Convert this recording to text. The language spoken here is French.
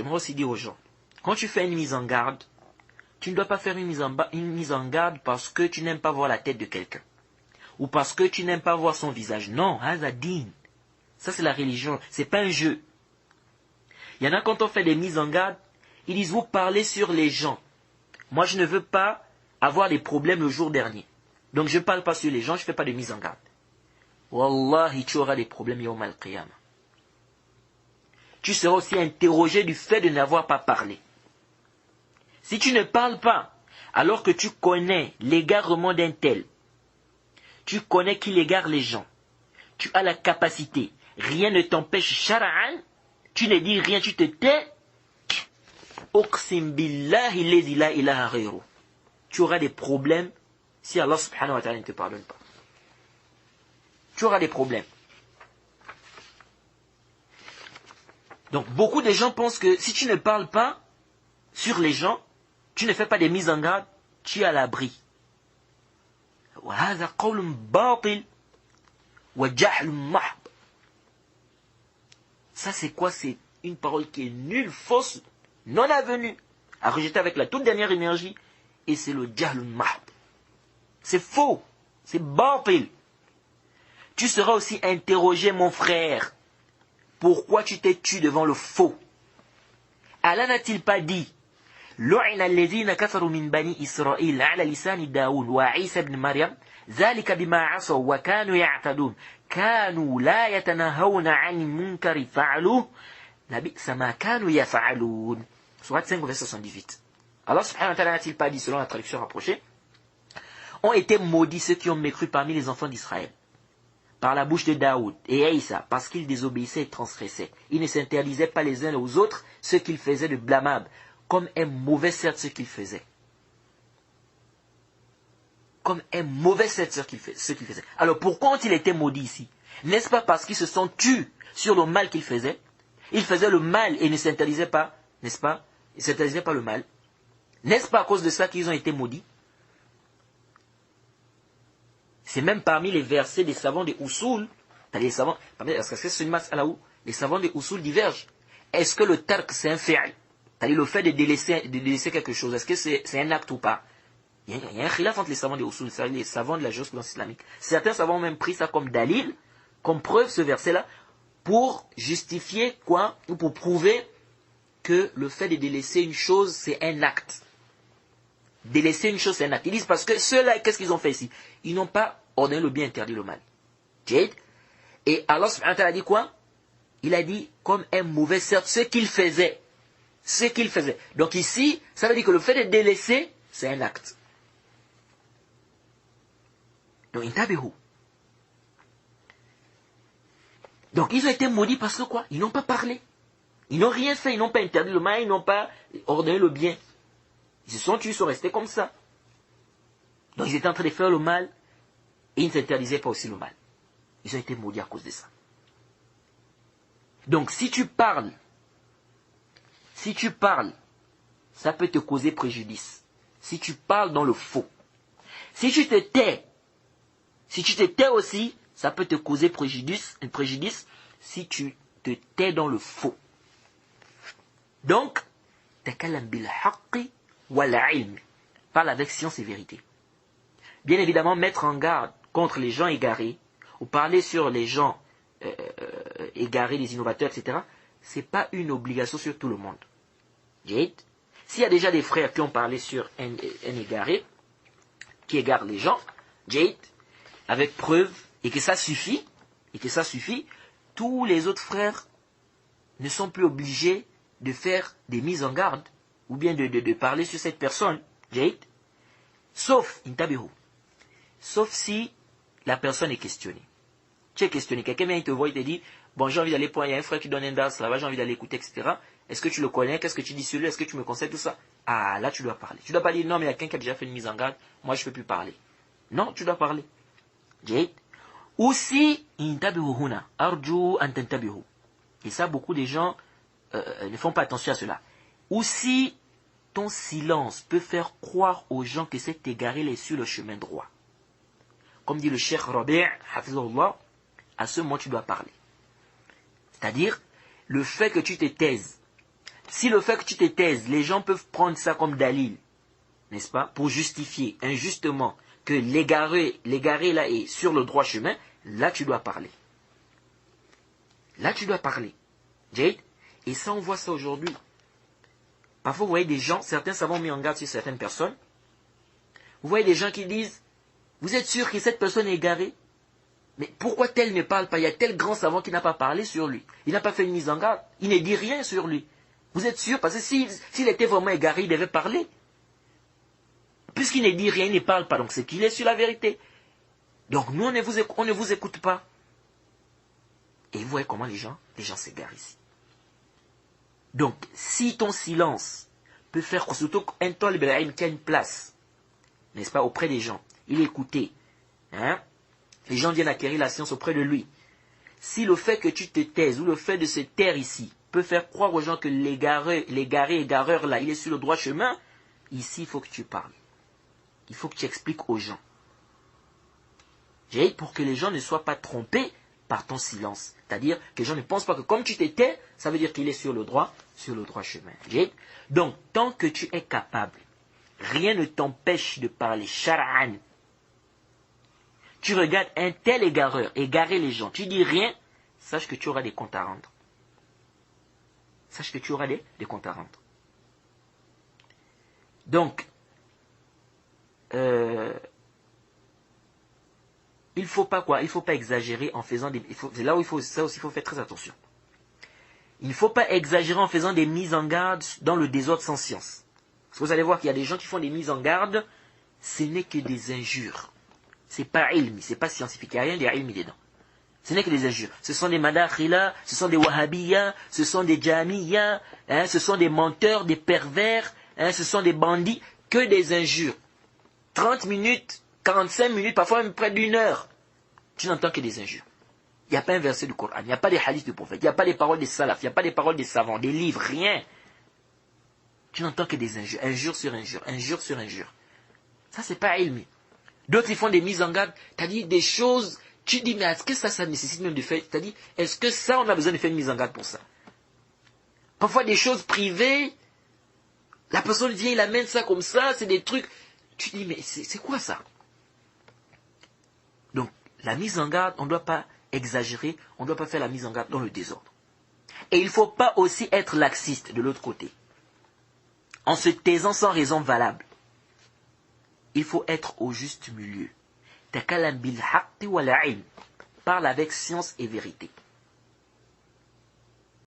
j'aimerais aussi dire aux gens, quand tu fais une mise en garde, tu ne dois pas faire une mise en garde parce que tu n'aimes pas voir la tête de quelqu'un. Ou parce que tu n'aimes pas voir son visage. Non, hazadin. Ça c'est la religion, c'est pas un jeu. Il y en a quand on fait des mises en garde, ils disent vous parlez sur les gens. Moi je ne veux pas avoir des problèmes le jour dernier. Donc je ne parle pas sur les gens, je ne fais pas de mise en garde. Wallahi, tu auras des problèmes yawm al-qiyamah. Tu seras aussi interrogé du fait de n'avoir pas parlé. Si tu ne parles pas, alors que tu connais l'égarement d'un tel, tu connais qu'il égare les gens, tu as la capacité, rien ne t'empêche shara'an, tu ne dis rien, tu te tais, uqsim billahi lazi la ilaha ghayru. Tu auras des problèmes si Allah subhanahu wa ta'ala ne te pardonne pas. Tu auras des problèmes. Donc beaucoup de gens pensent que si tu ne parles pas sur les gens, tu ne fais pas des mises en garde, tu es à l'abri. وهذا قول باطل وجهل محض. Ça c'est quoi? C'est une parole qui est nulle, fausse, non avenue, à rejeter avec la toute dernière énergie, et c'est le jahl mahd. C'est faux, c'est batil. Tu seras aussi interrogé, mon frère. Pourquoi tu t'es tué devant le faux? Allah n'a-t-il pas dit لعن الذين كفروا من بني إسرائيل على لسان داود وعيسى بن مريم ذلك بما عصوا وكانوا يعتدون كانوا لا يتناهون عن المنكر فعلوه لبئس ما كانوا يفعلون. Sourate 5 verset 78. Allah subhanahu wa ta'ala n'a-t-il pas dit, selon la traduction rapprochée, ont été maudits ceux qui ont mécru parmi les enfants d'Israël par la bouche de Daoud et Aïssa, parce qu'ils désobéissaient et transgressaient. Ils ne s'interdisaient pas les uns aux autres ce qu'ils faisaient de blâmable, comme est mauvais certes ce qu'ils faisaient. Comme est mauvais certes ce qu'ils faisaient. Alors pourquoi ont-ils été maudits ici? N'est-ce pas parce qu'ils se sont tus sur le mal qu'ils faisaient? Ils faisaient le mal et ne s'interdisaient pas, n'est-ce pas? Ils ne s'interdisaient pas le mal. N'est-ce pas à cause de ça qu'ils ont été maudits? C'est même parmi les versets des savants des Usul, les savants, parce que c'est une masse à la où les savants des Usul divergent. Est-ce que le tark c'est un fi'l? C'est-à-dire le fait de délaisser quelque chose, est-ce que c'est un acte ou pas? Il y a un khilaf entre les savants des Usul, les savants de la jurisprudence islamique. Certains savants ont même pris ça comme dalil, comme preuve ce verset-là, pour justifier quoi? Ou pour prouver que le fait de délaisser une chose, c'est un acte. Délaisser une chose, c'est un acte. Ils disent parce que ceux-là, qu'est-ce qu'ils ont fait ici? Ils n'ont pas ordonné le bien, interdit le mal. Et Allah subhanahu wa ta'ala a dit quoi? Il a dit, comme un mauvais certes, ce qu'il faisait. Ce qu'il faisait. Donc ici, ça veut dire que le fait de délaisser, c'est un acte. Donc, intabihu. Donc ils ont été maudits parce que quoi? Ils n'ont pas parlé. Ils n'ont rien fait, ils n'ont pas interdit le mal, ils n'ont pas ordonné le bien. Ils se sont tués, ils sont restés comme ça. Donc ils étaient en train de faire le mal et ils ne s'interdisaient pas aussi le mal. Ils ont été maudits à cause de ça. Donc si tu parles, ça peut te causer préjudice. Si tu parles dans le faux. Si tu te tais aussi, ça peut te causer préjudice si tu te tais dans le faux. Donc, takalam bil haqqi wal ilm. Parle avec science et vérité. Bien évidemment, mettre en garde contre les gens égarés, ou parler sur les gens égarés, les innovateurs, etc., c'est pas une obligation sur tout le monde. S'il y a déjà des frères qui ont parlé sur un égaré, qui égare les gens, avec preuve, et que ça suffit, tous les autres frères ne sont plus obligés de faire des mises en garde, ou bien de parler sur cette personne, sauf si la personne est questionnée. Tu es questionné, quelqu'un vient, il te voit, il te dit, bon, j'ai envie d'aller il y a un frère qui donne un dars là-bas, j'ai envie d'aller écouter, etc. Est-ce que tu le connais? Qu'est-ce que tu dis sur lui? Est-ce que tu me conseilles tout ça? Ah, là, tu dois parler. Tu dois pas dire, non, mais il y a quelqu'un qui a déjà fait une mise en garde, moi, je ne peux plus parler. Non, tu dois parler. Aussi, arju an tantabihu. Et ça, beaucoup de gens ne font pas attention à cela. Aussi, ton silence peut faire croire aux gens que cet égaré est sur le chemin droit. Comme dit le Cheikh Rabi', hafizahullah, à ce moment tu dois parler. C'est-à-dire, le fait que tu te taises Si le fait que tu te taises, les gens peuvent prendre ça comme dalil, n'est-ce pas, pour justifier injustement que l'égaré là est sur le droit chemin, là tu dois parler. Là tu dois parler. Jade. Et ça, on voit ça aujourd'hui. Parfois, vous voyez des gens, certains savants mis en garde sur certaines personnes. Vous voyez des gens qui disent, vous êtes sûr que cette personne est égarée? Mais pourquoi tel ne parle pas? Il y a tel grand savant qui n'a pas parlé sur lui. Il n'a pas fait une mise en garde. Il ne dit rien sur lui. Vous êtes sûr? Parce que s'il était vraiment égaré, il devait parler. Puisqu'il ne dit rien, il ne parle pas. Donc c'est qu'il est sur la vérité. Donc nous, on ne vous écoute pas. Et vous voyez comment les gens s'égarent ici. Donc, si ton silence peut faire, surtout un Talib al-Ilm qui a une place, n'est-ce pas, auprès des gens, il est écouté, hein? Les gens viennent acquérir la science auprès de lui. Si le fait que tu te taises ou le fait de se taire ici peut faire croire aux gens que l'égareur là, il est sur le droit chemin, ici il faut que tu parles. Il faut que tu expliques aux gens. Pour que les gens ne soient pas trompés par ton silence. C'est-à-dire que les gens ne pensent pas que comme tu te tais, ça veut dire qu'il est sur le droit chemin. Donc, tant que tu es capable, rien ne t'empêche de parler shar'an. Tu regardes un tel égareur, égarer les gens, tu dis rien, sache que tu auras des comptes à rendre. Sache que tu auras des comptes à rendre. Donc, il ne faut pas quoi? Il ne faut pas exagérer en faisant des... C'est là où ça aussi, il faut faire très attention. Il ne faut pas exagérer en faisant des mises en garde dans le désordre sans science. Parce que vous allez voir qu'il y a des gens qui font des mises en garde, ce n'est que des injures. C'est pas ilmi, c'est pas scientifique, il n'y a rien d'ilmi dedans. Ce n'est que des injures. Ce sont des madakhila, ce sont des wahhabiyas, ce sont des jamiyas, hein, ce sont des menteurs, des pervers, hein, ce sont des bandits, que des injures. 30 minutes, 45 minutes, parfois même près d'une heure, tu n'entends que des injures. Il n'y a pas un verset du Coran, il n'y a pas des hadiths du prophète, il n'y a pas des paroles des salafs, il n'y a pas des paroles des savants, des livres, rien. Tu n'entends que des injures, injure sur injure, injure sur injure. Ça, c'est pas ilmi. D'autres, ils font des mises en garde, c'est-à-dire des choses, tu dis, mais est-ce que ça nécessite même de faire, c'est-à-dire, est-ce que ça, on a besoin de faire une mise en garde pour ça? Parfois, des choses privées, la personne vient, il amène ça comme ça, c'est des trucs, tu dis, mais c'est quoi ça? Donc, la mise en garde, on ne doit pas exagérer, on ne doit pas faire la mise en garde dans le désordre. Et il ne faut pas aussi être laxiste de l'autre côté, en se taisant sans raison valable. Il faut être au juste milieu. Takalam bil haqqi wal ilm. Parle avec science et vérité.